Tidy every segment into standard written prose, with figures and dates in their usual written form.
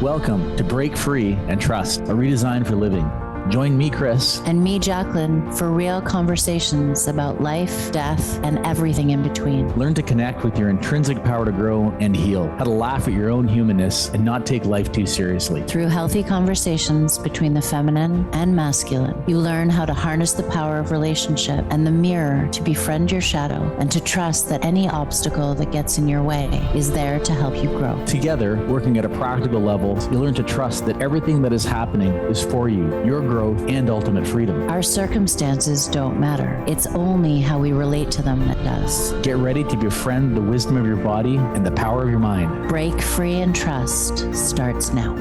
Welcome to Break Free and Trust, a redesign for living. Join me, Chris. And me, Jacqueline, for real conversations about life, death, and everything in between. Learn to connect with your intrinsic power to grow and heal, how to laugh at your own humanness and not take life too seriously. Through healthy conversations between the feminine and masculine, you learn how to harness the power of relationship and the mirror to befriend your shadow and to trust that any obstacle that gets in your way is there to help you grow. Together, working at a practical level, you'll learn to trust that everything that is happening is for you, your growth, and ultimate freedom. Our circumstances don't matter. It's only how we relate to them that does. Get ready to befriend the wisdom of your body and the power of your mind. Break Free and Trust starts now.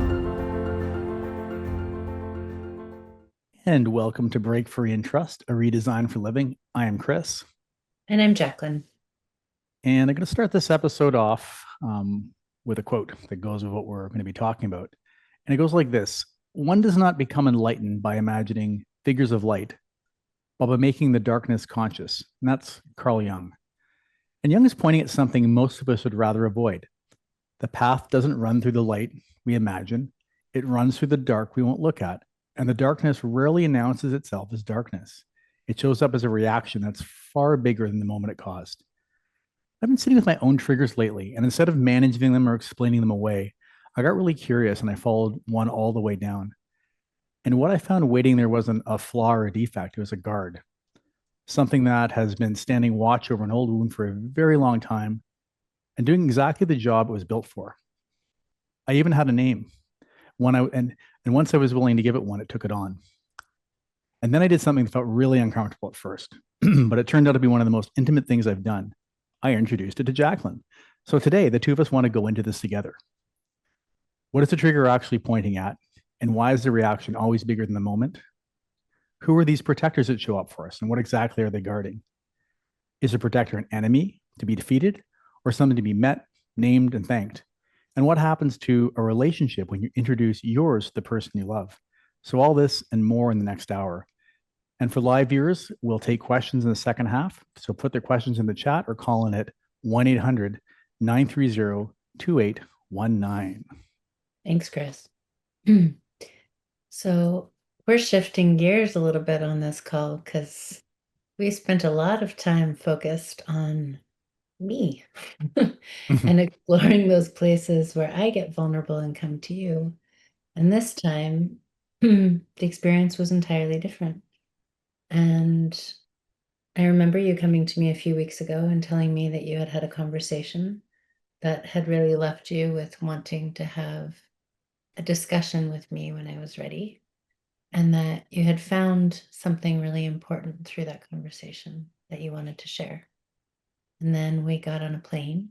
And welcome to Break Free and Trust, a redesign for living. I am Chris. And I'm Jacqueline. And I'm going to start this episode off with a quote that goes with what we're going to be talking about. And it goes like this: one does not become enlightened by imagining figures of light, but by making the darkness conscious. And that's Carl Jung. And Jung is pointing at something most of us would rather avoid. The path doesn't run through the light we imagine. It runs through the dark we won't look at. And the darkness rarely announces itself as darkness. It shows up as a reaction that's far bigger than the moment it caused. I've been sitting with my own triggers lately, and instead of managing them or explaining them away, I got really curious and I followed one all the way down. And what I found waiting there wasn't a flaw or a defect, it was a guard. Something that has been standing watch over an old wound for a very long time and doing exactly the job it was built for. I even had a name. And once I was willing to give it one, it took it on. And then I did something that felt really uncomfortable at first, but it turned out to be one of the most intimate things I've done. I introduced it to Jacqueline. So today, the two of us want to go into this together. What is the trigger actually pointing at? And why is the reaction always bigger than the moment? Who are these protectors that show up for us? And what exactly are they guarding? Is a protector an enemy to be defeated or something to be met, named, and thanked? And what happens to a relationship when you introduce yours to the person you love? So all this and more in the next hour. And for live viewers, we'll take questions in the second half. So put their questions in the chat or call in at 1-800-930-2819. Thanks, Chris. So we're shifting gears a little bit on this call because we spent a lot of time focused on me and exploring those places where I get vulnerable and come to you. And this time, the experience was entirely different. And I remember you coming to me a few weeks ago and telling me that you had had a conversation that had really left you with wanting to have a discussion with me when I was ready, and that you had found something really important through that conversation that you wanted to share. And then we got on a plane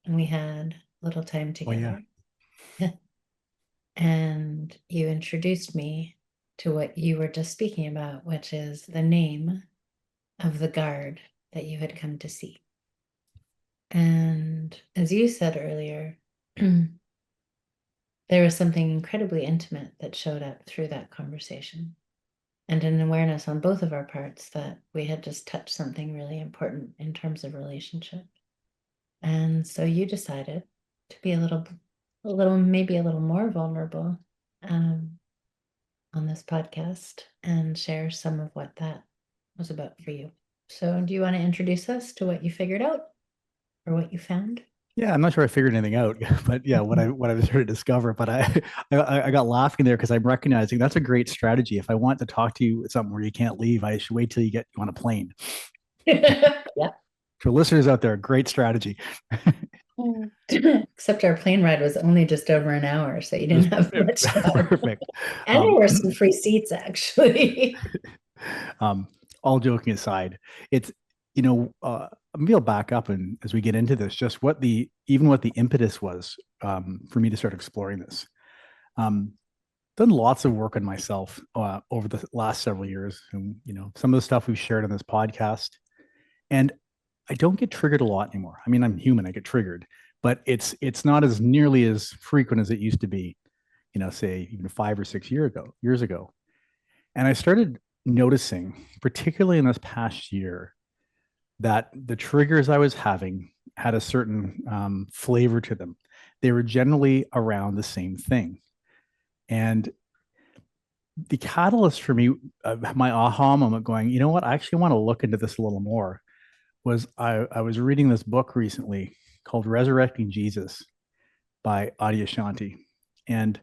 and we had a little time together. Oh, yeah. And you introduced me to what you were just speaking about, which is the name of the guard that you had come to see. And as you said earlier, there was something incredibly intimate that showed up through that conversation, and an awareness on both of our parts that we had just touched something really important in terms of relationship. And so you decided to be maybe a little more vulnerable on this podcast and share some of what that was about for you. So do you want to introduce us to what you figured out or what you found? Yeah, I'm not sure I figured anything out, but yeah, what I was starting to discover. But I got laughing there because I'm recognizing that's a great strategy. If I want to talk to you something where you can't leave, I should wait till you get on a plane. Yeah. For listeners out there, great strategy. Except our plane ride was only just over an hour, so you didn't have much time. Perfect. And there were some free seats, actually. All joking aside, it's maybe I'll back up and as we get into this, just what the impetus was for me to start exploring this. Done lots of work on myself over the last several years, and some of the stuff we've shared on this podcast, and I don't get triggered a lot anymore. I mean, I'm human; I get triggered, but it's not as nearly as frequent as it used to be. Say even 5 or 6 years ago, and I started noticing, particularly in this past year, that the triggers I was having had a certain flavor to them. They were generally around the same thing. And the catalyst for me, my aha moment going, you know what, I actually want to look into this a little more, was I was reading this book recently called Resurrecting Jesus by Adyashanti. And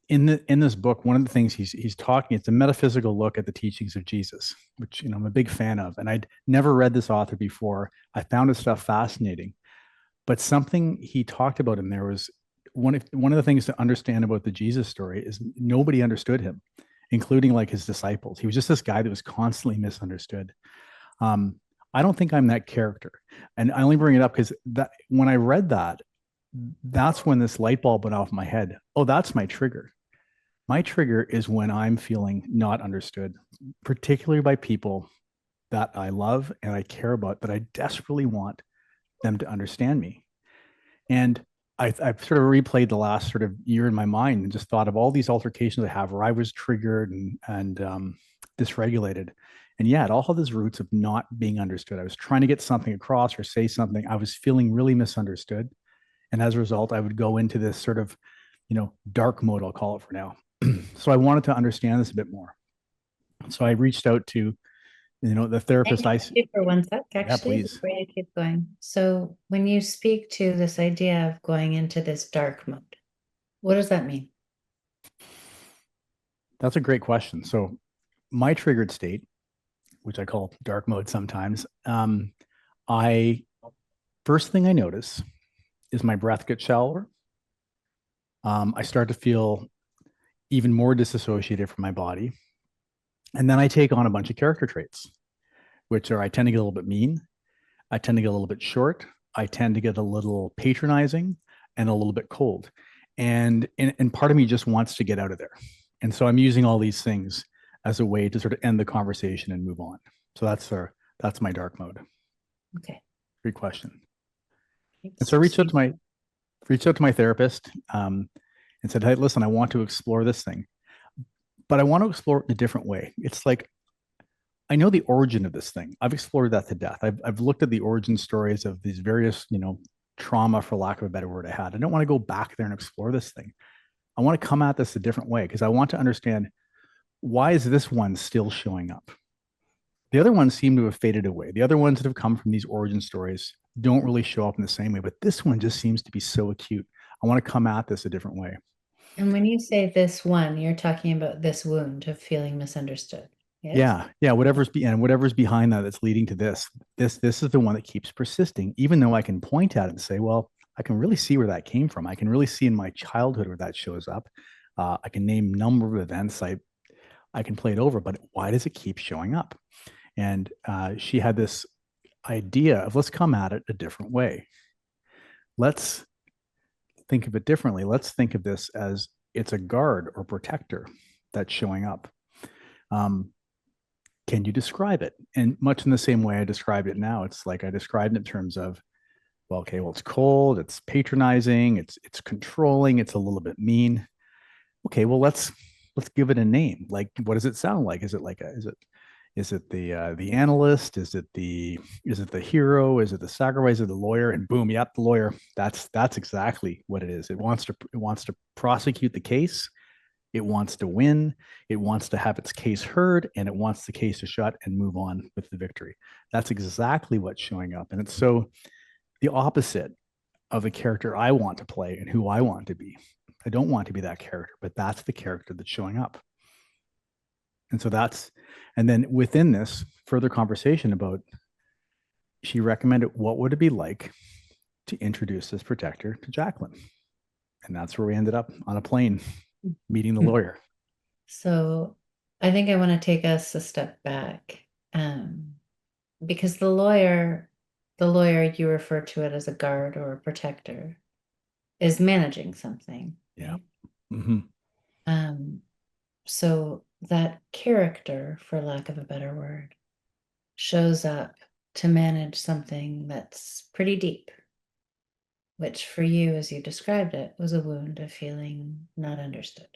in this book, one of the things he's talking, it's a metaphysical look at the teachings of Jesus, which I'm a big fan of. And I'd never read this author before. I found his stuff fascinating. But something he talked about in there was one of the things to understand about the Jesus story is nobody understood him, including like his disciples. He was just this guy that was constantly misunderstood. Um, I don't think I'm that character, and I only bring it up because that when I read that, that's when this light bulb went off my head. Oh, that's my trigger. My trigger is when I'm feeling not understood, particularly by people that I love and I care about, that I desperately want them to understand me. And I've sort of replayed the last sort of year in my mind and just thought of all these altercations I have where I was triggered and dysregulated. And yeah, it all had these roots of not being understood. I was trying to get something across or say something. I was feeling really misunderstood. And as a result, I would go into this sort of, dark mode, I'll call it for now. So I wanted to understand this a bit more. So I reached out to, the therapist I, Thank you for one sec, yeah, actually, please. before you keep going. So when you speak to this idea of going into this dark mode, what does that mean? That's a great question. So my triggered state, which I call dark mode sometimes, I first thing I notice is my breath gets shallower. I start to feel even more disassociated from my body. And then I take on a bunch of character traits, which are I tend to get a little bit mean. I tend to get a little bit short. I tend to get a little patronizing and a little bit cold. And part of me just wants to get out of there. And so I'm using all these things as a way to sort of end the conversation and move on. So that's my dark mode. Okay. Great question. And Thanks. so I reached out to my therapist and said, hey, listen, I want to explore this thing, but I want to explore it in a different way. It's like, I know the origin of this thing. I've explored that to death. I've looked at the origin stories of these various, trauma, for lack of a better word, I had. I don't want to go back there and explore this thing. I want to come at this a different way because I want to understand, why is this one still showing up? The other ones seem to have faded away. The other ones that have come from these origin stories don't really show up in the same way, but this one just seems to be so acute. I want to come at this a different way. And when you say this one, you're talking about this wound of feeling misunderstood. Yes? Yeah, whatever's behind that that's leading to this is the one that keeps persisting, even though I can point at it and say, well, I can really see where that came from. I can really see in my childhood where that shows up. I can name a number of events. I can play it over, but why does it keep showing up? And she had this idea of, let's come at it a different way. Let's think of it differently. Let's think of this as it's a guard or protector that's showing up. Can you describe it? And much in the same way I described it now, it's like I described it in terms of, well, okay, well, it's cold, it's patronizing, it's controlling, it's a little bit mean. Okay, well, let's give it a name. Like, what does it sound like? Is it like is it the analyst? Is it the hero? Is it the sacrifice of the lawyer? And boom, yep, the lawyer. That's exactly what it is. It wants to prosecute the case. It wants to win. It wants to have its case heard, and it wants the case to shut and move on with the victory. That's exactly what's showing up, and it's so the opposite of the character I want to play and who I want to be. I don't want to be that character, but that's the character that's showing up. And so and then within this further conversation about, she recommended, what would it be like to introduce this protector to Jacqueline? And that's where we ended up, on a plane, meeting the lawyer. So I think I want to take us a step back, because the lawyer you refer to it as a guard or a protector, is managing something. Yeah. Right? Mm-hmm. So that character, for lack of a better word, shows up to manage something that's pretty deep, which for you, as you described it, was a wound of feeling not understood.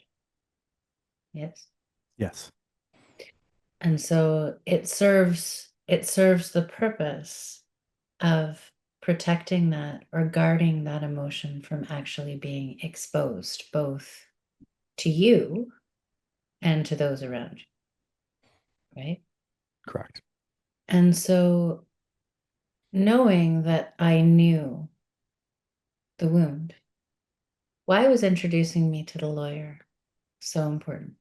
Yes. Yes. And so it serves the purpose of protecting that or guarding that emotion from actually being exposed, both to you and to those around you, right? Correct. And so knowing that I knew the wound, why was introducing me to the lawyer so important?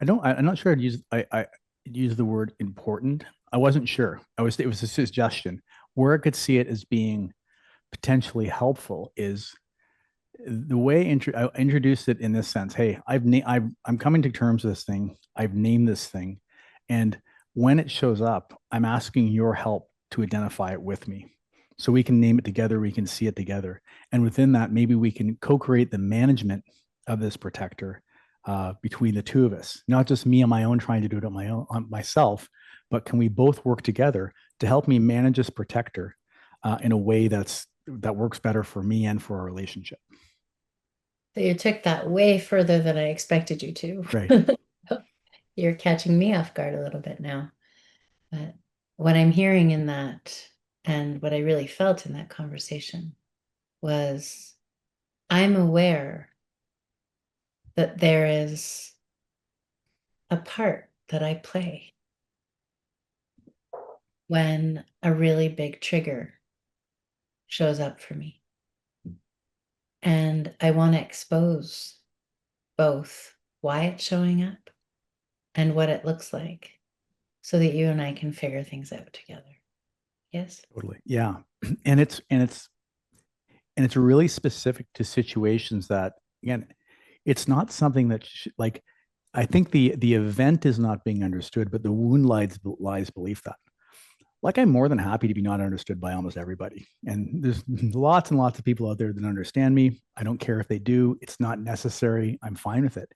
I'm not sure I use the word important. I wasn't sure. It was a suggestion. Where I could see it as being potentially helpful is the way I introduced it in this sense. Hey, I'm coming to terms with this thing. I've named this thing, and when it shows up, I'm asking your help to identify it with me, so we can name it together. We can see it together, and within that, maybe we can co-create the management of this protector between the two of us. Not just me on my own trying to do it on myself, but can we both work together to help me manage this protector in a way that works better for me and for our relationship. So you took that way further than I expected you to. Right. You're catching me off guard a little bit now. But what I'm hearing in that, and what I really felt in that conversation, was I'm aware that there is a part that I play when a really big trigger shows up for me. And I want to expose both why it's showing up and what it looks like so that you and I can figure things out together. Yes? Totally. Yeah. And it's really specific to situations that, again, it's not something that like I think the event is not being understood, but the wound lies belief that. Like, I'm more than happy to be not understood by almost everybody. And there's lots and lots of people out there that understand me. I don't care if they do. It's not necessary. I'm fine with it.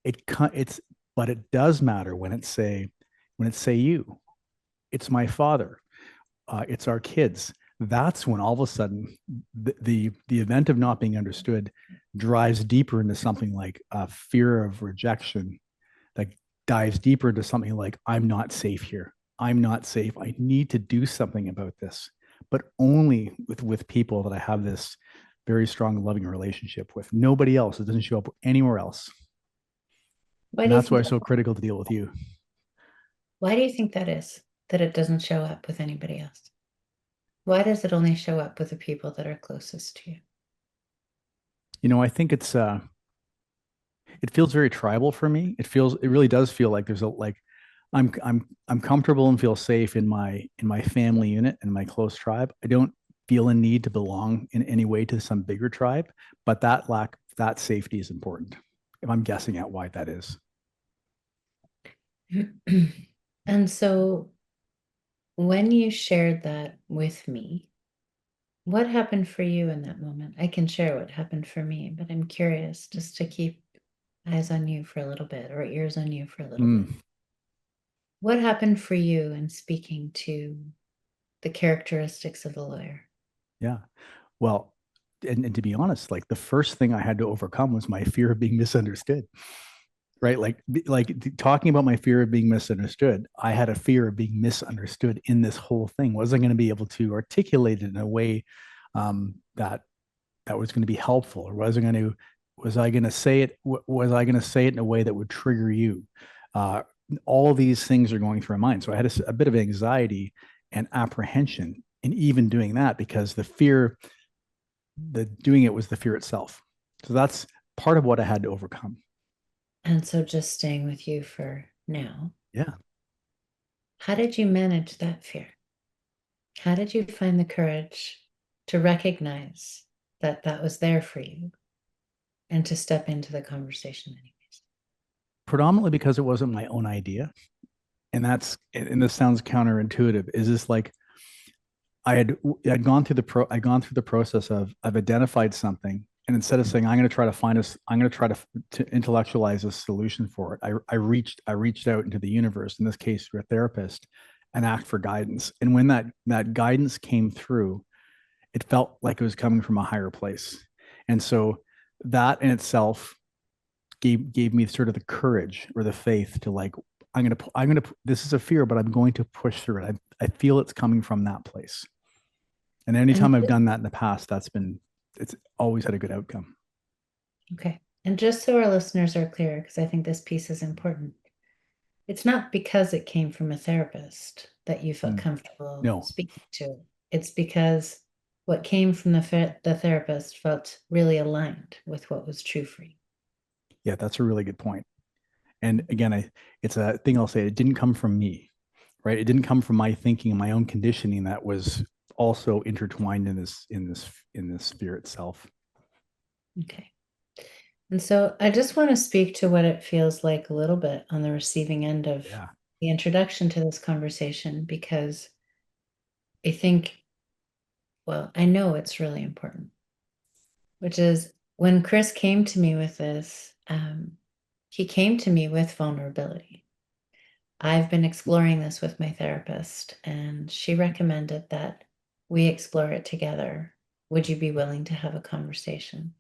It's but it does matter when it's you. It's my father. It's our kids. That's when all of a sudden the event of not being understood drives deeper into something like a fear of rejection, that dives deeper into something like, I'm not safe here. I'm not safe. I need to do something about this, but only with people that I have this very strong, loving relationship with. Nobody else. It doesn't show up anywhere else. Why And do you that's why think it's so critical to deal with you. why do you think that is? That it doesn't show up with anybody else? Why does it only show up with the people that are closest to you? I think it feels very tribal for me. It really does feel like there's a like I'm comfortable and feel safe in my family unit and my close tribe. I don't feel a need to belong in any way to some bigger tribe, but that safety is important. If I'm guessing at why that is. And so when you shared that with me, what happened for you in that moment? I can share what happened for me, but I'm curious just to keep eyes on you for a little bit or ears on you for a little bit. Mm, What happened for you in speaking to the characteristics of the lawyer? yeah. Well, and to be honest, like the first thing I had to overcome was my fear of being misunderstood. Right, talking about my fear of being misunderstood, I had a fear of being misunderstood in this whole thing. Wasn't going to be able to articulate it in a way that was going to be helpful, or was I going to say it was I going to say it in a way that would trigger you? uh, all of these things are going through my mind, so I had a bit of anxiety and apprehension in even doing that, because the doing it was the fear itself. So that's part of what I had to overcome. And so just staying with you for now, Yeah. how did you manage that fear? How did you find the courage to recognize that that was there for you and to step into the conversation anyways? Predominantly because it wasn't my own idea. And this sounds counterintuitive. Is this like I'd gone through the process of I've identified something, and instead of saying I'm going to try to find us, I'm going to try to intellectualize a solution for it. I reached out into the universe, in this case through a therapist, and asked for guidance. And when that guidance came through, it felt like it was coming from a higher place. And so that in itself gave me sort of the courage or the faith to, like, I'm gonna this is a fear, but I'm going to push through it. I feel it's coming from that place. And And anytime I've done that in the past, it's always had a good outcome. okay. And just so our listeners are clear, because I think this piece is important, it's not because it came from a therapist that you felt comfortable No. speaking to it. It's because what came from the therapist felt really aligned with what was true for you. Yeah, that's a really good point. And again, it's a thing I'll say. It didn't come from me, right? It didn't come from my thinking and my own conditioning that was also intertwined in this sphere itself. Okay. And so I just want to speak to what it feels like a little bit on the receiving end of Yeah. the introduction to this conversation, because I think, well, I know it's really important, which is when Chris came to me with this, he came to me with vulnerability. I've been exploring this with my therapist, and she recommended that we explore it together. Would you be willing to have a conversation?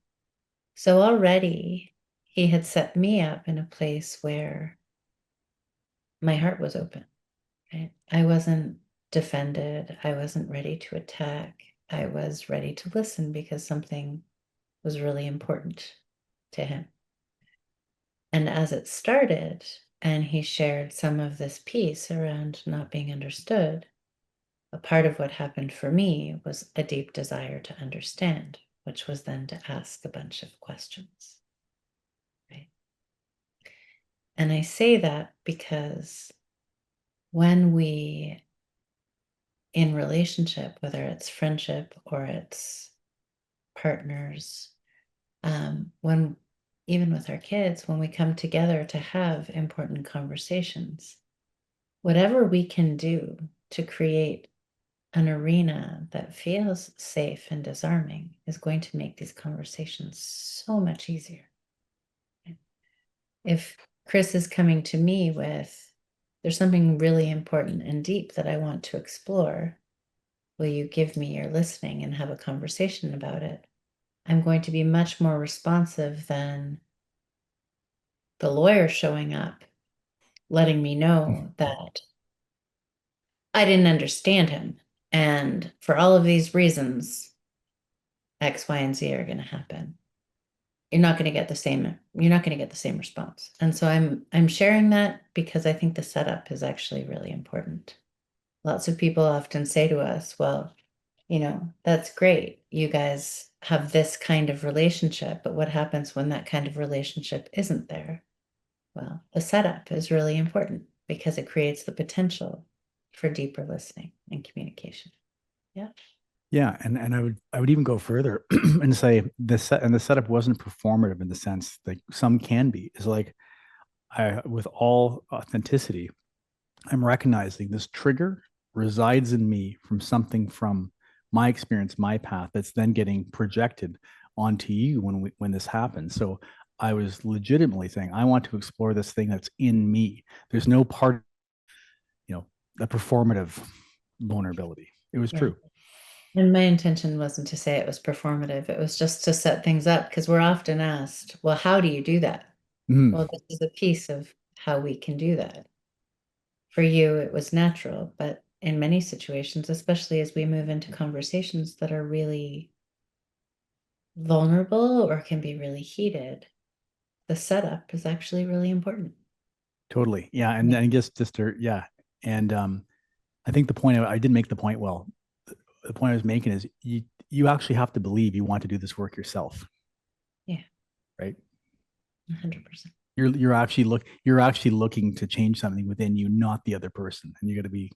So already he had set me up in a place where my heart was open, right? I wasn't defended. I wasn't ready to attack. I was ready to listen because something was really important to him. And as it started, and he shared some of this piece around not being understood, a part of what happened for me was a deep desire to understand, which was then to ask a bunch of questions. Right? And I say that because when we, in relationship, whether it's friendship or it's partners, when even with our kids, when we come together to have important conversations, whatever we can do to create an arena that feels safe and disarming is going to make these conversations so much easier. If Chris is coming to me with, there's something really important and deep that I want to explore, will you give me your listening and have a conversation about it? I'm going to be much more responsive than the lawyer showing up, letting me know that I didn't understand him. And for all of these reasons, X, Y, and Z are going to happen. You're not going to get the same response. And so I'm sharing that because I think the setup is actually really important. Lots of people often say to us, well, that's great. You guys have this kind of relationship, but what happens when that kind of relationship isn't there? Well, the setup is really important because it creates the potential for deeper listening and communication. Yeah. Yeah, and I would even go further and say the setup wasn't performative in the sense that some can be. Is like I with all authenticity, I'm recognizing this trigger resides in me from something from my experience, my path that's then getting projected onto you when this happens. So I was legitimately saying, I want to explore this thing that's in me. There's no part, the performative vulnerability. It was Yeah. true. And my intention wasn't to say it was performative. It was just to set things up because we're often asked, well, how do you do that? Mm, Well, this is a piece of how we can do that. For you, it was natural, but in many situations, especially as we move into conversations that are really vulnerable or can be really heated, the setup is actually really important. totally. Yeah. And Yeah. I guess yeah. And I think the point I did make the point well. The point I was making is you actually have to believe you want to do this work yourself, Yeah. right? 100%. You're actually looking to change something within you, not the other person, and you got to be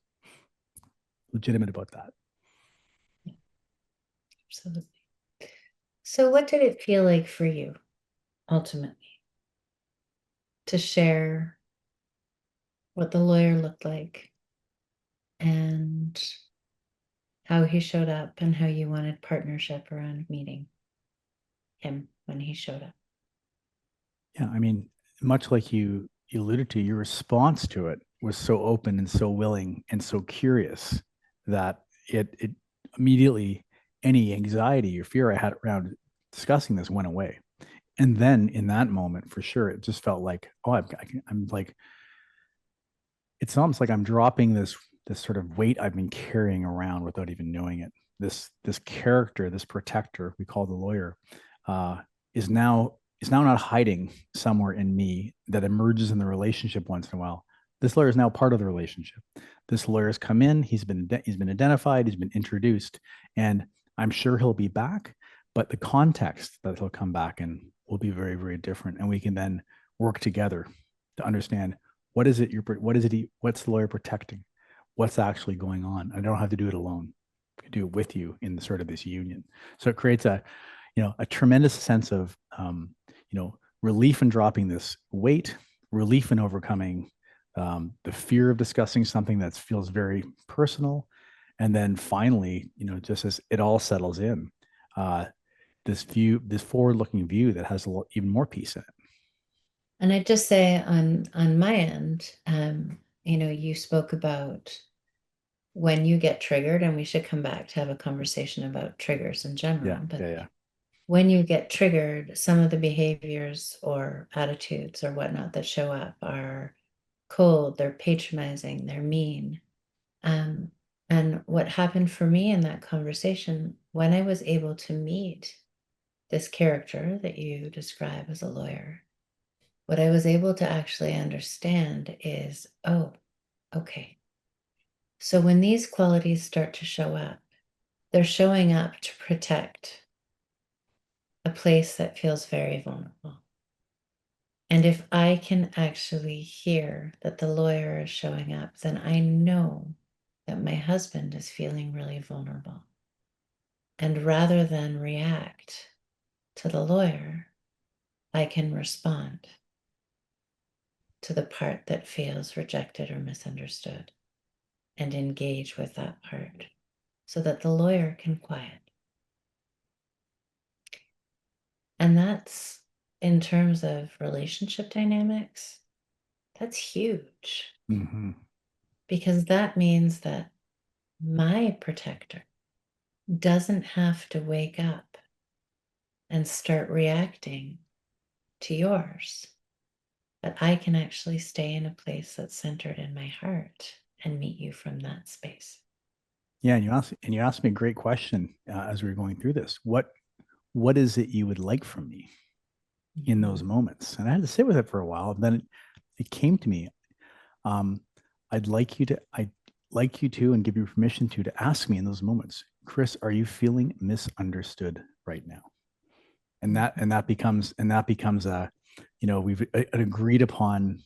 legitimate about that. Yeah, absolutely. So, what did it feel like for you ultimately to share what the lawyer looked like and how he showed up and how you wanted partnership around meeting him when he showed up? Yeah, I mean, much like you alluded to, your response to it was so open and so willing and so curious that it immediately any anxiety or fear I had around discussing this went away. And then in that moment, for sure, it just felt like, oh, I'm like, it's almost like I'm dropping this sort of weight I've been carrying around without even knowing it. This character, this protector we call the lawyer, is now is now not hiding somewhere in me that emerges in the relationship once in a while. This lawyer is now part of the relationship. This lawyer has come in, he's been identified, he's been introduced, and I'm sure he'll be back, but the context that he'll come back in will be very, very different. And we can then work together to understand what's the lawyer protecting? What's actually going on? I don't have to do it alone. I can do it with you in the sort of this union. So it creates a tremendous sense of relief in dropping this weight, relief in overcoming the fear of discussing something that feels very personal, and then finally, just as it all settles in, this forward-looking view that has even more peace in it. And I'd just say on my end, you spoke about when you get triggered, and we should come back to have a conversation about triggers in general. Yeah. When you get triggered, some of the behaviors or attitudes or whatnot that show up are cold, they're patronizing, they're mean. And what happened for me in that conversation, when I was able to meet this character that you describe as a lawyer, what I was able to actually understand is, oh, okay. So when these qualities start to show up, they're showing up to protect a place that feels very vulnerable. And if I can actually hear that the lawyer is showing up, then I know that my husband is feeling really vulnerable. And rather than react to the lawyer, I can respond to the part that feels rejected or misunderstood and engage with that part so that the lawyer can quiet. And that's, in terms of relationship dynamics, that's huge. Mm-hmm. Because that means that my protector doesn't have to wake up and start reacting to yours, but I can actually stay in a place that's centered in my heart and meet you from that space. Yeah, and you asked me a great question as we were going through this. What is it you would like from me in those moments? And I had to sit with it for a while. And then it came to me. Um, I'd like you to, and give you permission to ask me in those moments, Chris, are you feeling misunderstood right now? And that becomes a, we've an agreed upon,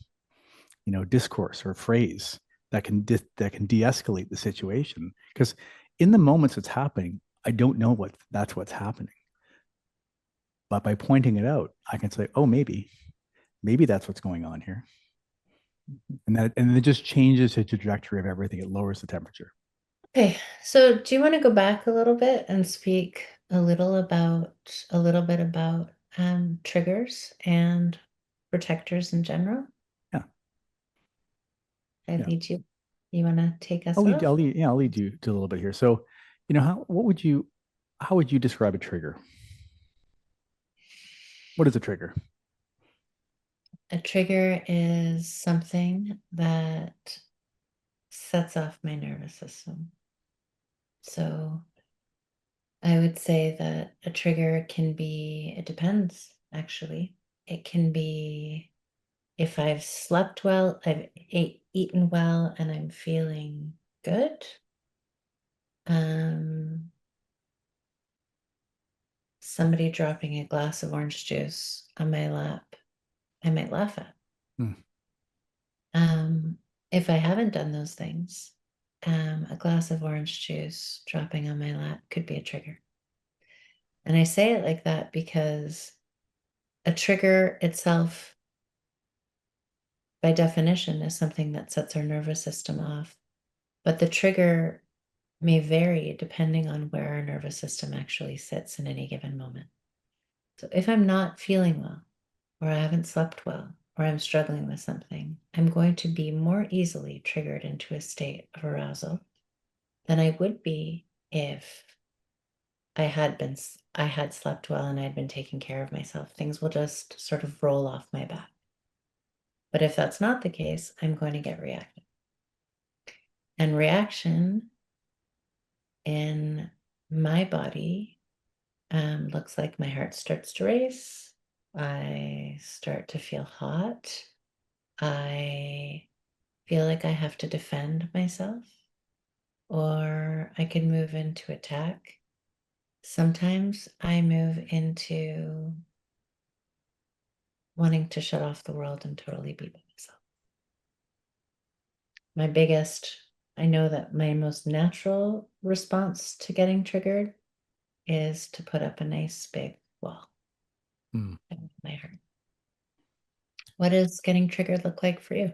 discourse or phrase that can de-escalate the situation. Because in the moments it's happening, I don't know what's happening. But by pointing it out, I can say, oh, maybe that's what's going on here. And it just changes the trajectory of everything. It lowers the temperature. Okay, so do you want to go back a little bit and speak a little bit about triggers and protectors in general? Yeah. I Yeah. lead you. You want to take us off? I'll lead you to a little bit here. So, how would you describe a trigger? What is a trigger? A trigger is something that sets off my nervous system. So I would say that a trigger can be, it depends actually. It can be if I've slept well, I've eaten well, and I'm feeling good. Somebody dropping a glass of orange juice on my lap, I might laugh at. Hmm. If I haven't done those things, a glass of orange juice dropping on my lap could be a trigger. And I say it like that because a trigger itself, by definition, is something that sets our nervous system off. But the trigger may vary depending on where our nervous system actually sits in any given moment. So if I'm not feeling well, or I haven't slept well, or I'm struggling with something, I'm going to be more easily triggered into a state of arousal than I would be if I had slept well and I'd been taking care of myself. Things will just sort of roll off my back. But if that's not the case, I'm going to get reactive. And reaction in my body looks like my heart starts to race. I start to feel hot. I feel like I have to defend myself, or I can move into attack. Sometimes I move into wanting to shut off the world and totally be by myself. I know that my most natural response to getting triggered is to put up a nice big wall Hmm. in my heart. What does getting triggered look like for you?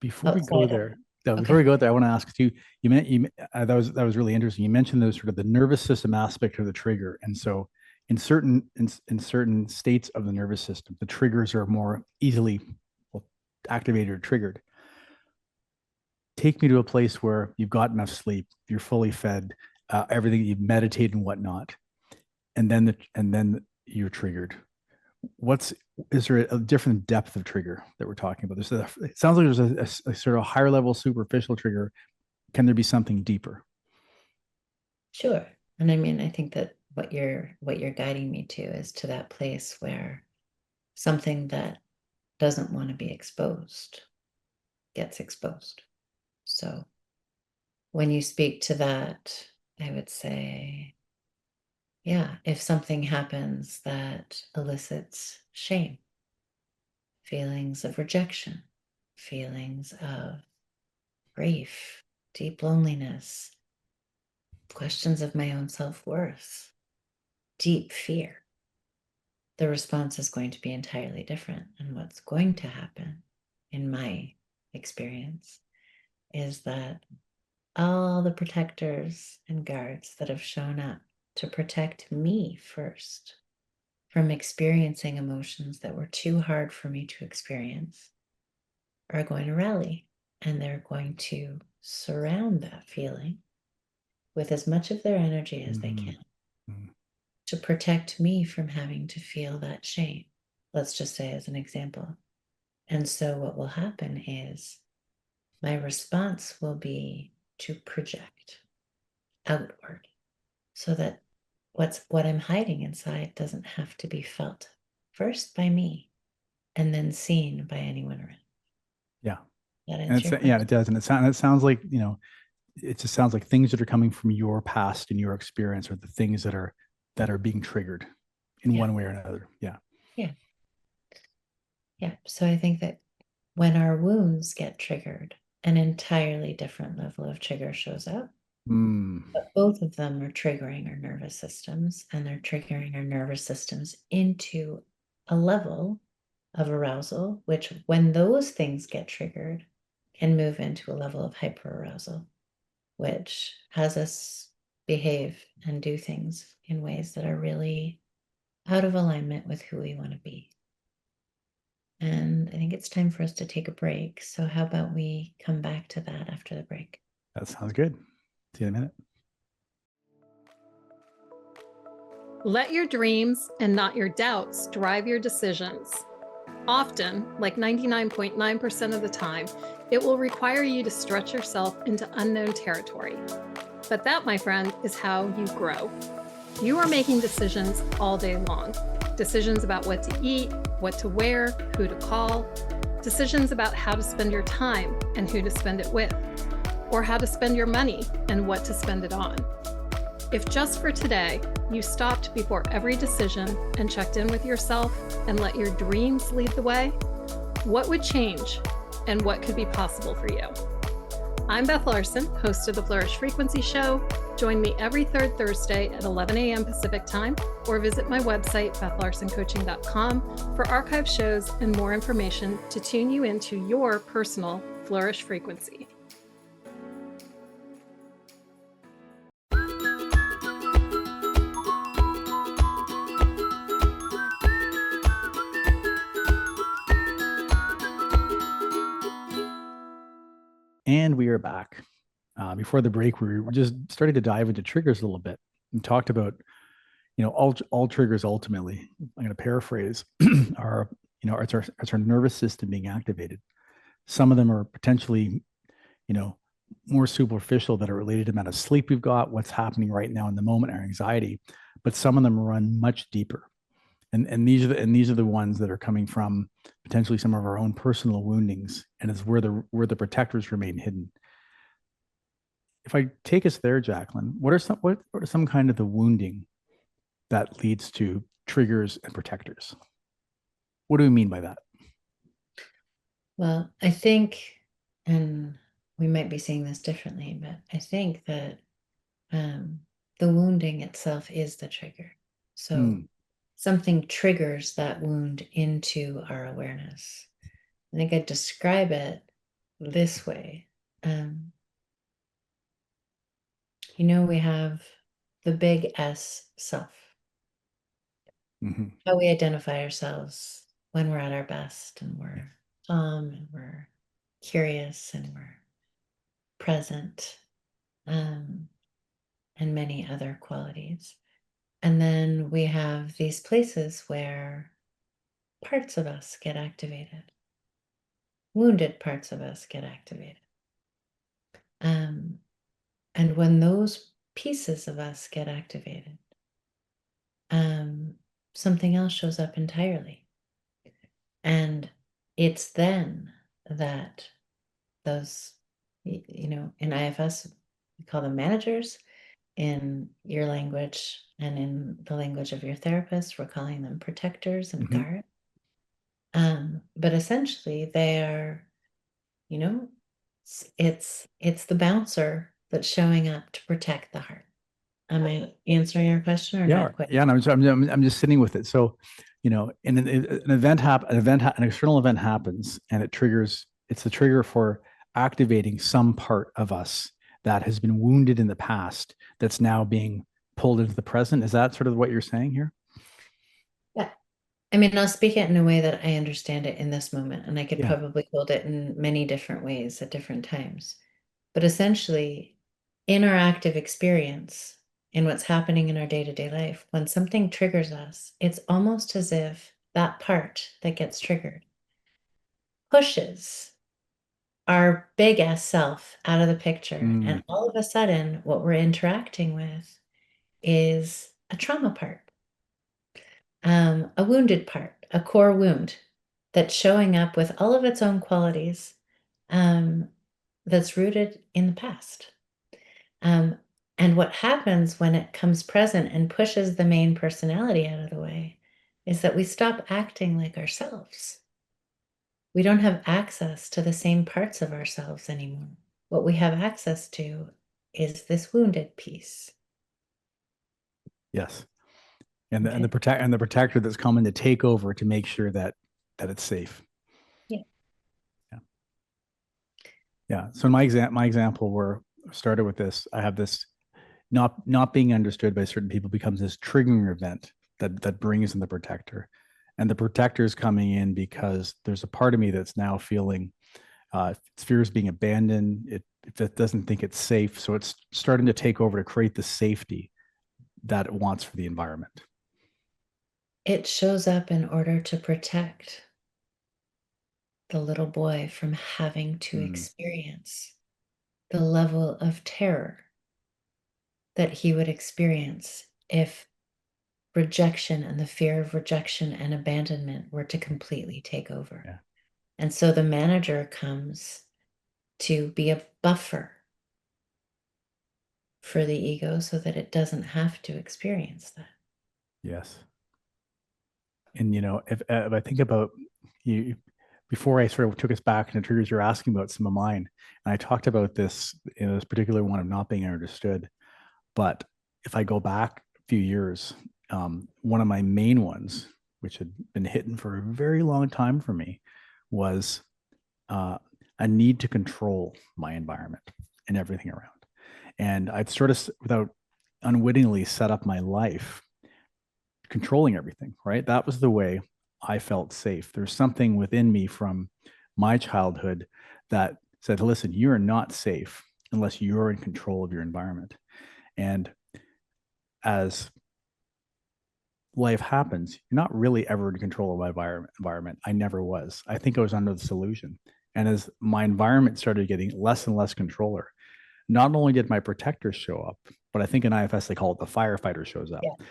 Before we go Outside of, there, no, before okay, we go there, I want to ask you. That was really interesting. You mentioned the sort of the nervous system aspect of the trigger, and so in certain states of the nervous system, the triggers are more easily, well, activated or triggered. Take me to a place where you've got enough sleep, you're fully fed, everything you've meditated and whatnot, and then you're triggered. What's Is there a different depth of trigger that we're talking about? It sounds like there's a sort of higher level superficial trigger. Can there be something deeper? sure. And I mean, I think that what you're guiding me to is to that place where something that doesn't want to be exposed gets exposed. So when you speak to that, I would say, yeah, if something happens that elicits shame, feelings of rejection, feelings of grief, deep loneliness, questions of my own self-worth, deep fear, the response is going to be entirely different. And what's going to happen, in my experience, is that all the protectors and guards that have shown up to protect me first from experiencing emotions that were too hard for me to experience are going to rally, and they're going to surround that feeling with as much of their energy as they can Mm-hmm. to protect me from having to feel that shame. Let's just say, as an example. And so, what will happen is my response will be to project outward so that what I'm hiding inside doesn't have to be felt first by me and then seen by anyone around. Yeah, That and answer it's your yeah, question? it does, and it sounds like it just sounds like things that are coming from your past and your experience are the things that are being triggered in Yeah. one way or another. Yeah. Yeah. Yeah. So I think that when our wounds get triggered, an entirely different level of trigger shows up. Mm. But both of them are triggering our nervous systems, and they're triggering our nervous systems into a level of arousal, which, when those things get triggered, can move into a level of hyperarousal, which has us behave and do things in ways that are really out of alignment with who we want to be. And I think it's time for us to take a break. So, how about we come back to that after the break? That sounds good. See you in a minute. Let your dreams and not your doubts drive your decisions. Often, like 99.9% of the time, it will require you to stretch yourself into unknown territory. But that, my friend, is how you grow. You are making decisions all day long. Decisions about what to eat, what to wear, who to call. Decisions about how to spend your time and who to spend it with. Or how to spend your money and what to spend it on. If just for today, you stopped before every decision and checked in with yourself and let your dreams lead the way, what would change and what could be possible for you? I'm Beth Larson, host of the Flourish Frequency Show. Join me every third Thursday at 11 a.m. Pacific Time, or visit my website, bethlarsoncoaching.com, for archive shows and more information to tune you into your personal Flourish frequency. And we are back. Before the break, we were just starting to dive into triggers a little bit and talked about, all triggers ultimately, I'm going to paraphrase, are, it's our nervous system being activated. Some of them are potentially, more superficial, that are related to the amount of sleep we've got, what's happening right now in the moment, our anxiety, but some of them run much deeper. And these are the ones that are coming from potentially some of our own personal woundings, and it's where the protectors remain hidden. If I take us there, Jacqueline, what are some kind of the wounding that leads to triggers and protectors? What do we mean by that? Well, I think, and we might be seeing this differently, but I think that the wounding itself is the trigger. So something triggers that wound into our awareness. I think I'd describe it this way. We have the big S self, how we identify ourselves when we're at our best and we're calm and we're curious and we're present, and many other qualities. And then we have these places where parts of us get activated, wounded parts of us get activated. And when those pieces of us get activated, something else shows up entirely. And it's then that those, in IFS, we call them managers. In your language and in the language of your therapist, we're calling them protectors and guards. But essentially they are, it's the bouncer that's showing up to protect the heart. Am I answering your question or not quite? Yeah, and I'm just sitting with it. So, an external event happens, and it triggers. It's the trigger for activating some part of us that has been wounded in the past that's now being pulled into the present. Is that sort of what you're saying here? Yeah. I mean, I'll speak it in a way that I understand it in this moment, and I could probably hold it in many different ways at different times. But essentially, in our active experience, in what's happening in our day-to-day life, when something triggers us, it's almost as if that part that gets triggered pushes our big ass self out of the picture. And all of a sudden, what we're interacting with is a trauma part, a wounded part, a core wound that's showing up with all of its own qualities, that's rooted in the past. And what happens when it comes present and pushes the main personality out of the way is that we stop acting like ourselves. We don't have access to the same parts of ourselves anymore. What we have access to is this wounded piece. Yes. And the protector that's coming to take over to make sure that it's safe. Yeah. Yeah. So my example where I started with this, I have this not being understood by certain people becomes this triggering event that brings in the protector. And the protector is coming in because there's a part of me that's now feeling fears being abandoned. It doesn't think it's safe. So it's starting to take over to create the safety that it wants for the environment. It shows up in order to protect the little boy from having to experience the level of terror that he would experience if rejection and the fear of rejection and abandonment were to completely take over. Yeah. And so the manager comes to be a buffer for the ego so that it doesn't have to experience that. Yes. And, if I think about you, before I sort of took us back and the triggers you're asking about some of mine, and I talked about this, this particular one of not being understood. But if I go back a few years, one of my main ones, which had been hidden for a very long time for me, was a need to control my environment and everything around. And I'd sort of, without unwittingly, set up my life controlling everything, right? That was the way I felt safe. There's something within me from my childhood that said, listen, you are not safe unless you're in control of your environment. And as life happens, you're not really ever in control of my environment. I never was. I think I was under this illusion. And as my environment started getting less and less controller, not only did my protector show up, but I think in IFS they call it the firefighter shows up. Yeah.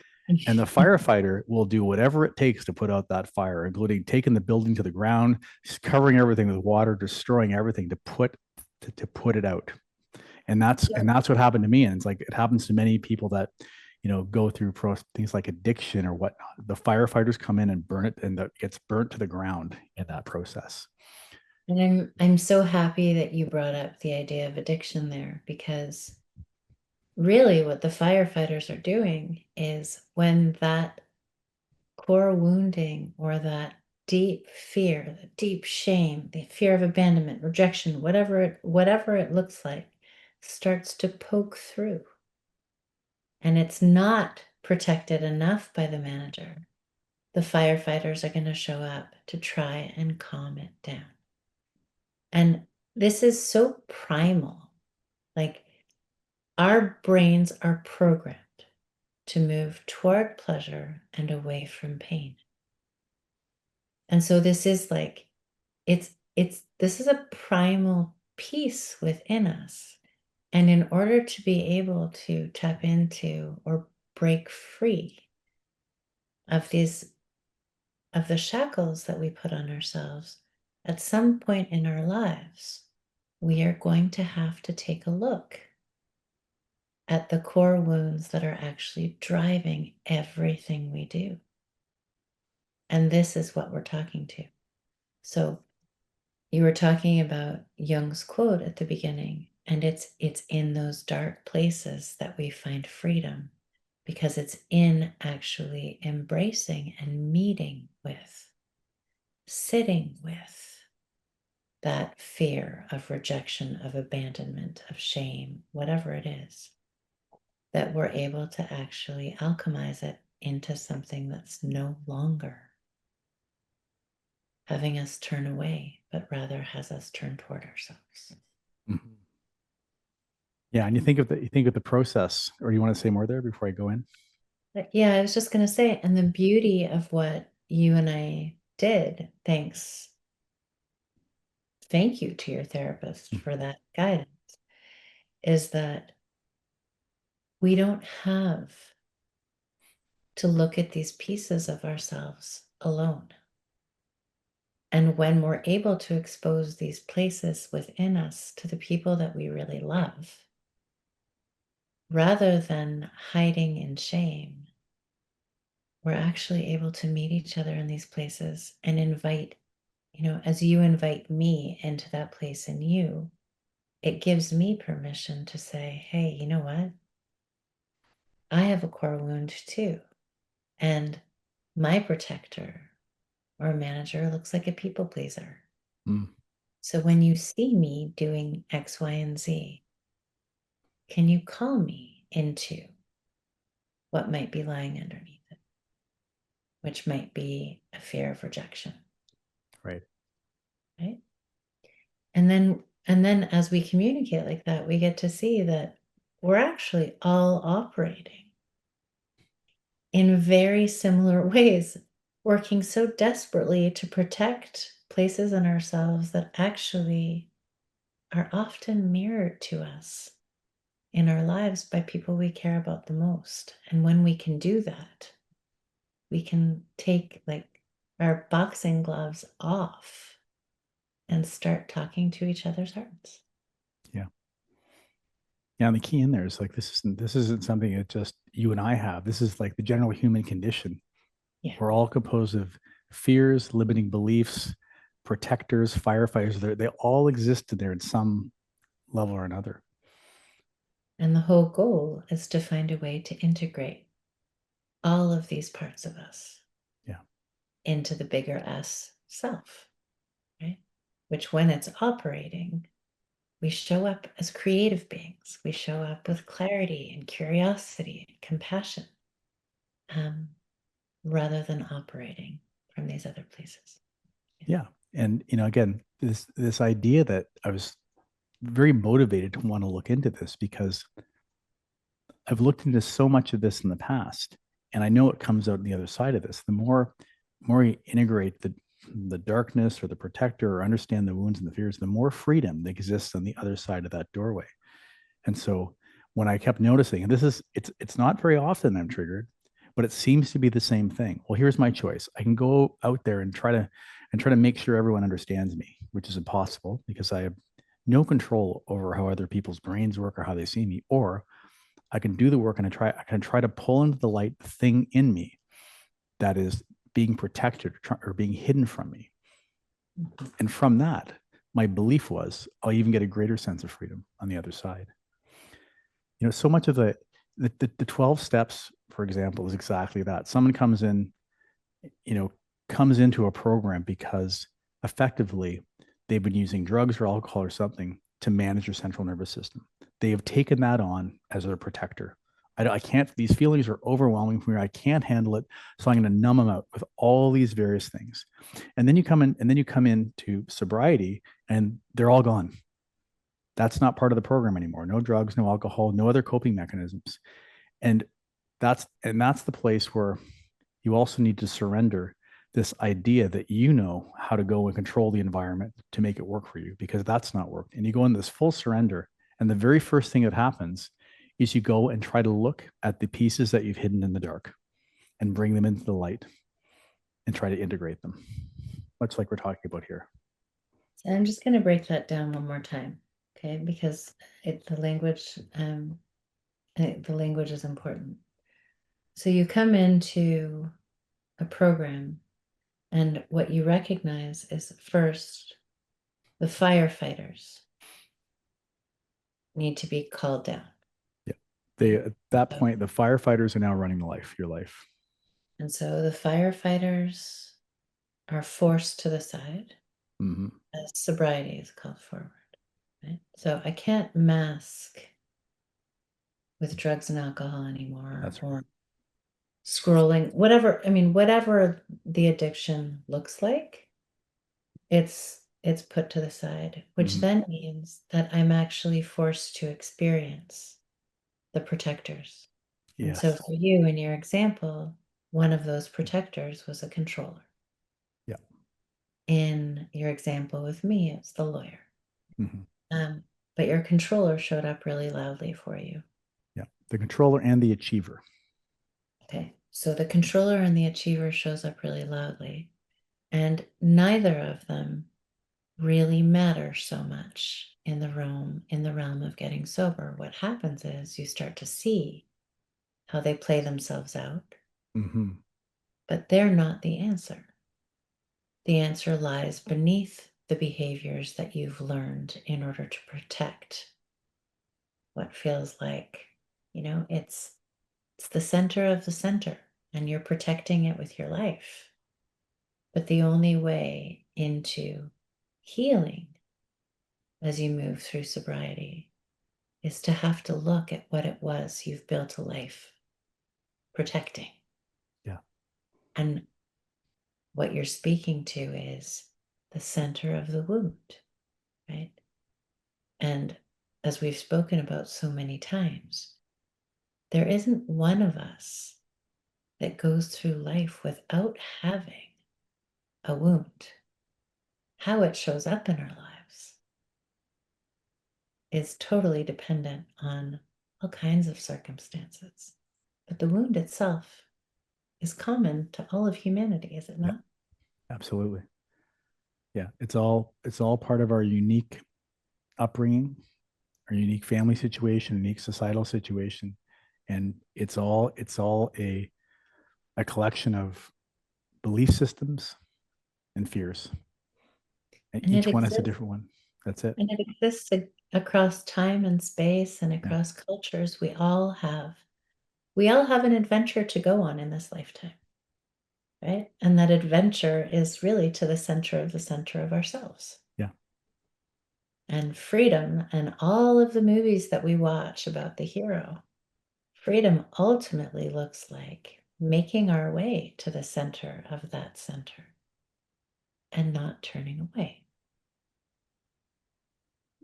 And the firefighter will do whatever it takes to put out that fire, including taking the building to the ground, just covering everything with water, destroying everything to put it out. And that's what happened to me. And it's like it happens to many people that go through things like addiction or whatnot. The firefighters come in and burn it, and it gets burnt to the ground in that process. And I'm so happy that you brought up the idea of addiction there, because really what the firefighters are doing is when that core wounding or that deep fear, the deep shame, the fear of abandonment, rejection, whatever it looks like, starts to poke through. And it's not protected enough by the manager. The firefighters are going to show up to try and calm it down. And this is so primal. Like, our brains are programmed to move toward pleasure and away from pain. And so this is like, this is a primal piece within us. And in order to be able to tap into or break free of the shackles that we put on ourselves, at some point in our lives, we are going to have to take a look at the core wounds that are actually driving everything we do. And this is what we're talking to. So you were talking about Jung's quote at the beginning, and it's in those dark places that we find freedom, because it's in actually embracing and meeting with, sitting with that fear of rejection, of abandonment, of shame, whatever it is, that we're able to actually alchemize it into something that's no longer having us turn away, but rather has us turn toward ourselves. Mm-hmm. Yeah, and you think of the process, or you want to say more there before I go in? But yeah, I was just going to say, and the beauty of what you and I did, thank you to your therapist for that guidance, is that we don't have to look at these pieces of ourselves alone. And when we're able to expose these places within us to the people that we really love, rather than hiding in shame, we're actually able to meet each other in these places and invite, as you invite me into that place in you, it gives me permission to say, hey, you know what? I have a core wound too. And my protector or manager looks like a people pleaser. Mm. So when you see me doing X, Y, and Z, can you call me into what might be lying underneath it, which might be a fear of rejection? Right. Right. And then as we communicate like that, we get to see that we're actually all operating in very similar ways, working so desperately to protect places in ourselves that actually are often mirrored to us in our lives by people we care about the most. And when we can do that, we can take like our boxing gloves off and start talking to each other's hearts. Yeah. Yeah. And the key in there is like this isn't something that just you and I have. This is like the general human condition. Yeah. We're all composed of fears, limiting beliefs, protectors, firefighters. They all exist in there in some level or another. And the whole goal is to find a way to integrate all of these parts of us, yeah, into the bigger S self, right? Which, when it's operating, we show up as creative beings. We show up with clarity and curiosity and compassion, rather than operating from these other places. Yeah. And again, this idea that I was very motivated to want to look into this because I've looked into so much of this in the past, and I know it comes out on the other side of this. The more you integrate the darkness or the protector or understand the wounds and the fears, the more freedom that exists on the other side of that doorway. And so when I kept noticing, and it's not very often I'm triggered, but it seems to be the same thing. Well, here's my choice. I can go out there and try to make sure everyone understands me, which is impossible because I have no control over how other people's brains work or how they see me. Or I can do the work and I can try to pull into the light the thing in me that is being protected or being hidden from me. And from that, my belief was I'll even get a greater sense of freedom on the other side. So much of the 12 steps, for example, is exactly that. Someone comes in, comes into a program because effectively they've been using drugs or alcohol or something to manage their central nervous system. They have taken that on as their protector. I can't, these feelings are overwhelming for me. I can't handle it. So I'm going to numb them out with all these various things. And then you come into sobriety and they're all gone. That's not part of the program anymore. No drugs, no alcohol, no other coping mechanisms. And that's the place where you also need to surrender this idea that you know how to go and control the environment to make it work for you, because that's not worked. And you go in this full surrender. And the very first thing that happens is you go and try to look at the pieces that you've hidden in the dark and bring them into the light and try to integrate them, much like we're talking about here. So I'm just going to break that down one more time, okay? Because the language is important. So you come into a program, and what you recognize is first, the firefighters need to be called down. Yeah. At that point, the firefighters are now running your life. And so the firefighters are forced to the side as sobriety is called forward. Right? So I can't mask with drugs and alcohol anymore. That's or scrolling, whatever the addiction looks like, it's put to the side, which then means that I'm actually forced to experience the protectors. And so for you, in your example, one of those protectors was a controller. Yeah. In your example with me, it's the lawyer. But your controller showed up really loudly for you. Yeah. The controller and the achiever. Okay. So the controller and the achiever shows up really loudly, and neither of them really matter so much in the realm of getting sober. What happens is you start to see how they play themselves out, but they're not the answer. The answer lies beneath the behaviors that you've learned in order to protect what feels like, it's the center of the center, and you're protecting it with your life. But the only way into healing as you move through sobriety is to have to look at what it was you've built a life protecting. Yeah. And what you're speaking to is the center of the wound, right? And as we've spoken about so many times, there isn't one of us that goes through life without having a wound. How it shows up in our lives is totally dependent on all kinds of circumstances. But the wound itself is common to all of humanity, is it not? Yeah, absolutely. Yeah, it's all part of our unique upbringing, our unique family situation, unique societal situation, and it's all a collection of belief systems and fears, and each one has a different one. That's it. And it exists across time and space and across cultures. We all have an adventure to go on in this lifetime, right? And that adventure is really to the center of ourselves. Yeah. And freedom, and all of the movies that we watch about the hero, freedom ultimately looks like making our way to the center of that center and not turning away.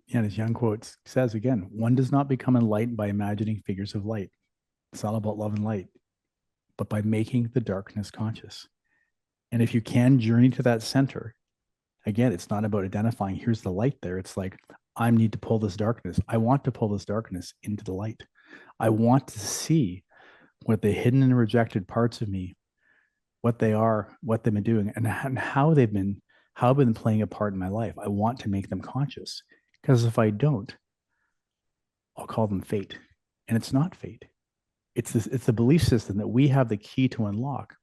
Yeah, and as Jung quotes says again, one does not become enlightened by imagining figures of light. It's all about love and light, but by making the darkness conscious. And if you can journey to that center, again, it's not about identifying, here's the light there. It's like, I need to pull this darkness. I want to pull this darkness into the light. I want to see what the hidden and rejected parts of me, what they are, what they've been doing, and how I've been playing a part in my life. I want to make them conscious, because if I don't, I'll call them fate, and it's not fate. It's the belief system that we have the key to unlock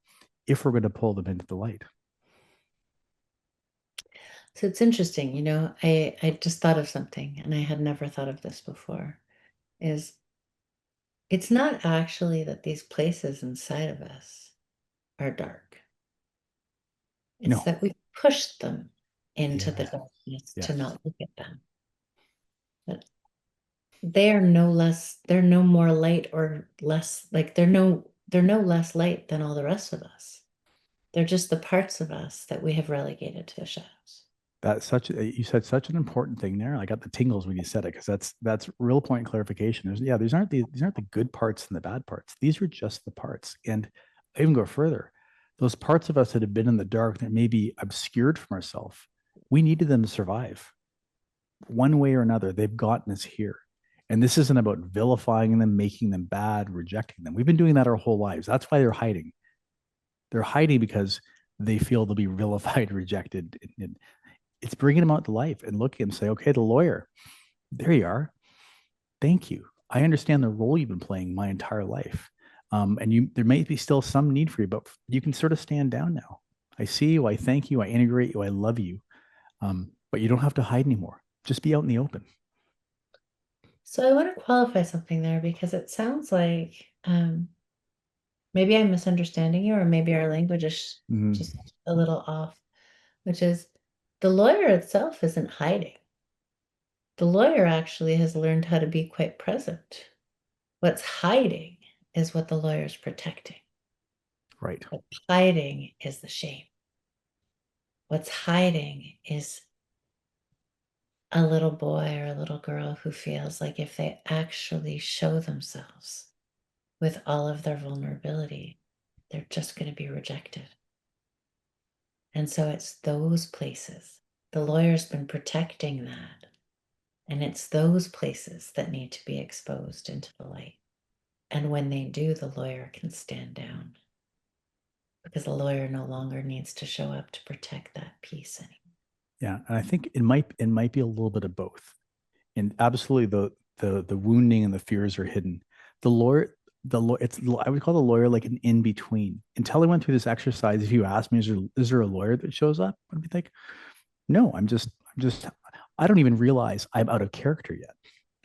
if we're going to pull them into the light. So it's interesting, I just thought of something and I had never thought of this before. Is it's not actually that these places inside of us are dark. It's No. that we pushed them into the Yeah. darkness to Yes. not look at them. But they're no more light or less, like they're no less light than all the rest of us. They're just the parts of us that we have relegated to the shadows. You said such an important thing there. I got the tingles when you said it, because that's real point clarification. These aren't the good parts and the bad parts. These are just the parts. And I even go further. Those parts of us that have been in the dark, that may be obscured from ourselves, we needed them to survive. One way or another, they've gotten us here. And this isn't about vilifying them, making them bad, rejecting them. We've been doing that our whole lives. That's why they're hiding. They're hiding because they feel they'll be vilified, rejected. And it's bringing them out to life and looking and say, okay, the lawyer, there you are. Thank you. I understand the role you've been playing my entire life. There may be still some need for you, but you can sort of stand down now. I see you. I thank you. I integrate you. I love you. But you don't have to hide anymore. Just be out in the open. So I want to qualify something there, because it sounds like maybe I'm misunderstanding you, or maybe our language is just a little off, which is the lawyer itself isn't hiding. The lawyer actually has learned how to be quite present. What's hiding is what the lawyer's protecting. Right. What's hiding is the shame. What's hiding is a little boy or a little girl who feels like if they actually show themselves with all of their vulnerability, they're just going to be rejected. And so it's those places. The lawyer's been protecting that. And it's those places that need to be exposed into the light. And when they do, the lawyer can stand down, because the lawyer no longer needs to show up to protect that peace anymore. Yeah, and I think it might be a little bit of both. And absolutely, the wounding and the fears are hidden. I would call the lawyer like an in between. Until I went through this exercise, if you ask me, is there a lawyer that shows up? I'd be like, no, I don't even realize I'm out of character yet.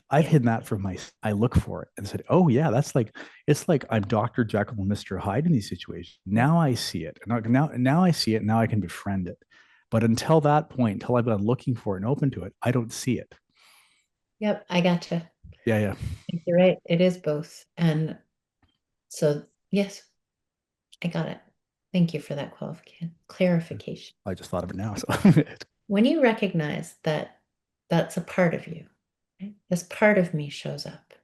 I've hidden that from I look for it and said, oh yeah, it's like I'm Dr. Jekyll and Mr. Hyde in these situations. Now I see it. Now I see it. Now I can befriend it. But until that point, until I've been looking for it and open to it, I don't see it. Yep, I gotcha. Yeah. You're right. It is both. And so, yes, I got it. Thank you for that clarification. I just thought of it now. So When you recognize that that's a part of you, right? This part of me shows up,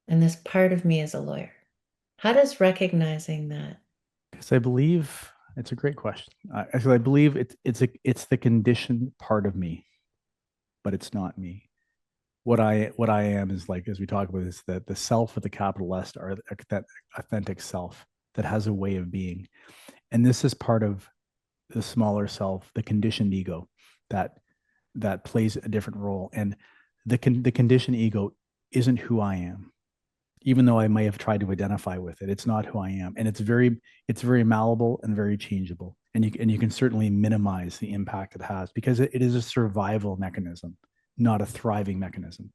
and this part of me is a lawyer. How does recognizing that? because I believe it's a great question. I believe it's the conditioned part of me, but it's not me. What I am is, like, as we talk about, is that the self with the capital S, or that authentic self that has a way of being. And this is part of the smaller self, the conditioned ego, that plays a different role. And the conditioned ego isn't who I am, even though I may have tried to identify with it. It's not who I am, and it's very malleable and very changeable. And you can certainly minimize the impact it has, because it is a survival mechanism, not a thriving mechanism.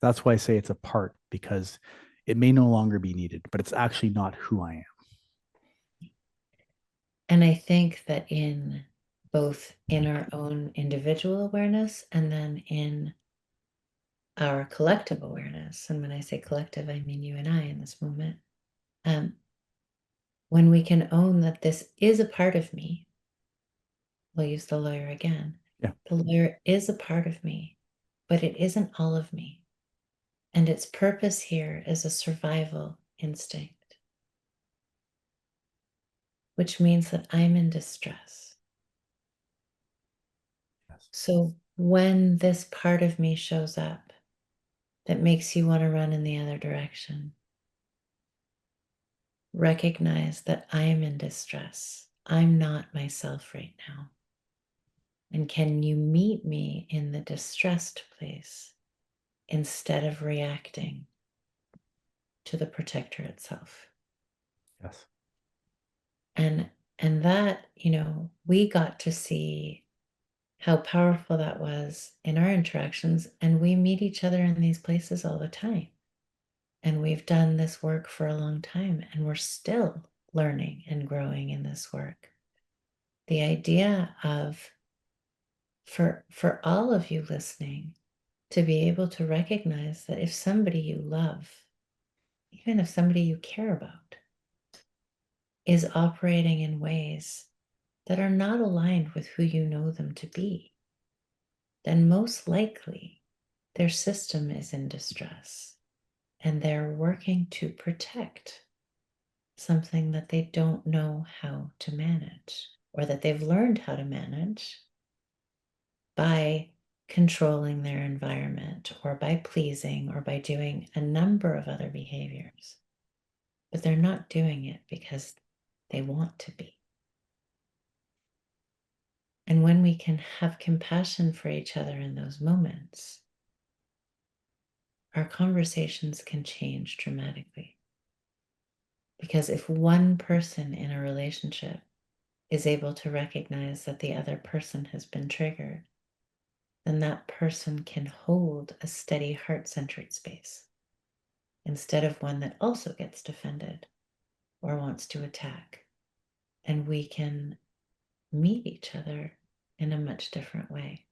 That's why I say it's a part, because it may no longer be needed, but it's actually not who I am. And I think that in both in our own individual awareness and then in our collective awareness, and when I say collective, I mean you and I in this moment, when we can own that this is a part of me, we'll use the lawyer again. Yeah. The lawyer is a part of me, but it isn't all of me. And its purpose here is a survival instinct, which means that I'm in distress. Yes. So when this part of me shows up that makes you want to run in the other direction, recognize that I'm in distress. I'm not myself right now. And can you meet me in the distressed place instead of reacting to the protector itself? Yes. And that, we got to see how powerful that was in our interactions. And we meet each other in these places all the time. And we've done this work for a long time, and we're still learning and growing in this work. The idea of, for all of you listening, to be able to recognize that if somebody you love, even if somebody you care about, is operating in ways that are not aligned with who you know them to be, then most likely their system is in distress and they're working to protect something that they don't know how to manage, or that they've learned how to manage by controlling their environment, or by pleasing, or by doing a number of other behaviors. But they're not doing it because they want to be. And when we can have compassion for each other in those moments, our conversations can change dramatically. Because if one person in a relationship is able to recognize that the other person has been triggered, then that person can hold a steady heart-centered space instead of one that also gets defended or wants to attack. And we can meet each other in a much different way.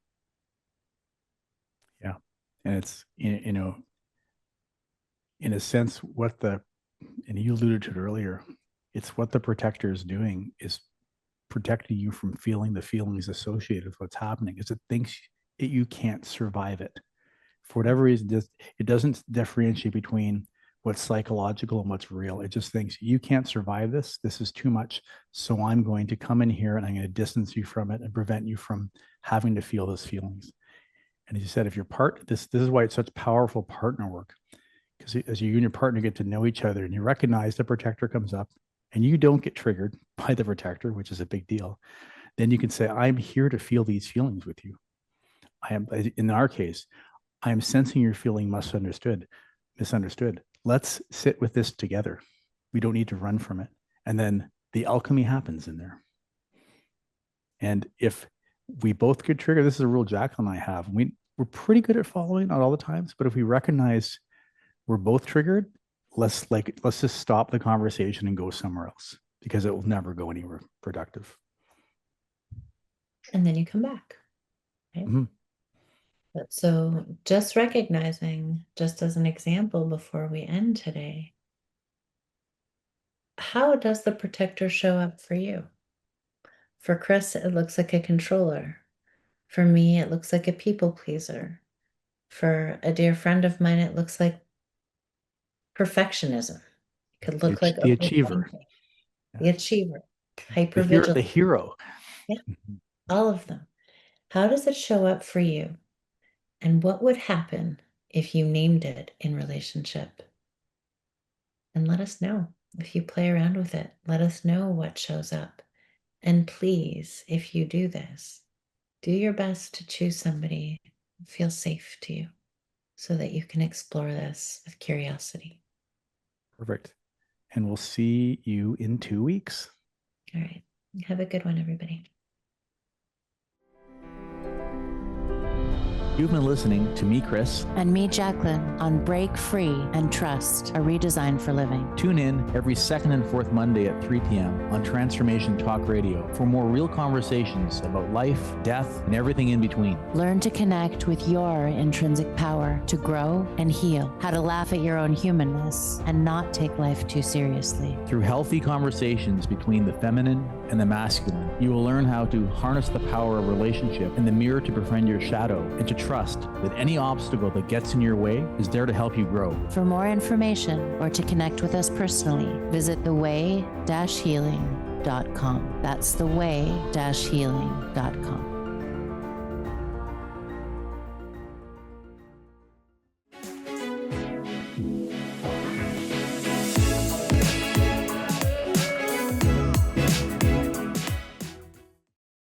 Yeah. And it's, in a sense, and you alluded to it earlier, it's what the protector is doing is protecting you from feeling the feelings associated with what's happening. Is it thinks you can't survive it. For whatever reason, it doesn't differentiate between what's psychological and what's real. It just thinks you can't survive this. This is too much. So I'm going to come in here and I'm going to distance you from it and prevent you from having to feel those feelings. And as you said, if you're this is why it's such powerful partner work. Because as you and your partner get to know each other and you recognize the protector comes up and you don't get triggered by the protector, which is a big deal, then you can say, I'm here to feel these feelings with you. I am, in our case, I am sensing you're feeling misunderstood. Let's sit with this together. We don't need to run from it. And then the alchemy happens in there. And if we both get triggered, this is a rule Jacqueline and I have. We're pretty good at following, not all the times, but if we recognize we're both triggered, let's just stop the conversation and go somewhere else, because it will never go anywhere productive. And then you come back. Right? Mm-hmm. But so just recognizing, just as an example before we end today, how does the protector show up for you? For Chris, it looks like a controller. For me, it looks like a people pleaser. For a dear friend of mine, it looks like perfectionism. It could look like the achiever. The achiever, hypervigilant. The hero. Yeah, all of them. How does it show up for you? And what would happen if you named it in relationship? And let us know. If you play around with it, let us know what shows up. And please, if you do this, do your best to choose somebody who feels safe to you so that you can explore this with curiosity. Perfect. And we'll see you in 2 weeks. All right. Have a good one, everybody. You've been listening to me, Chris. And me, Jacqueline, on Break Free and Trust, a redesign for living. Tune in every second and fourth Monday at 3 p.m. on Transformation Talk Radio for more real conversations about life, death, and everything in between. Learn to connect with your intrinsic power to grow and heal, how to laugh at your own humanness and not take life too seriously. Through healthy conversations between the feminine and the masculine, you will learn how to harness the power of relationship and the mirror to befriend your shadow, and to trust that any obstacle that gets in your way is there to help you grow. For more information or to connect with us personally, visit theway-healing.com. That's theway-healing.com.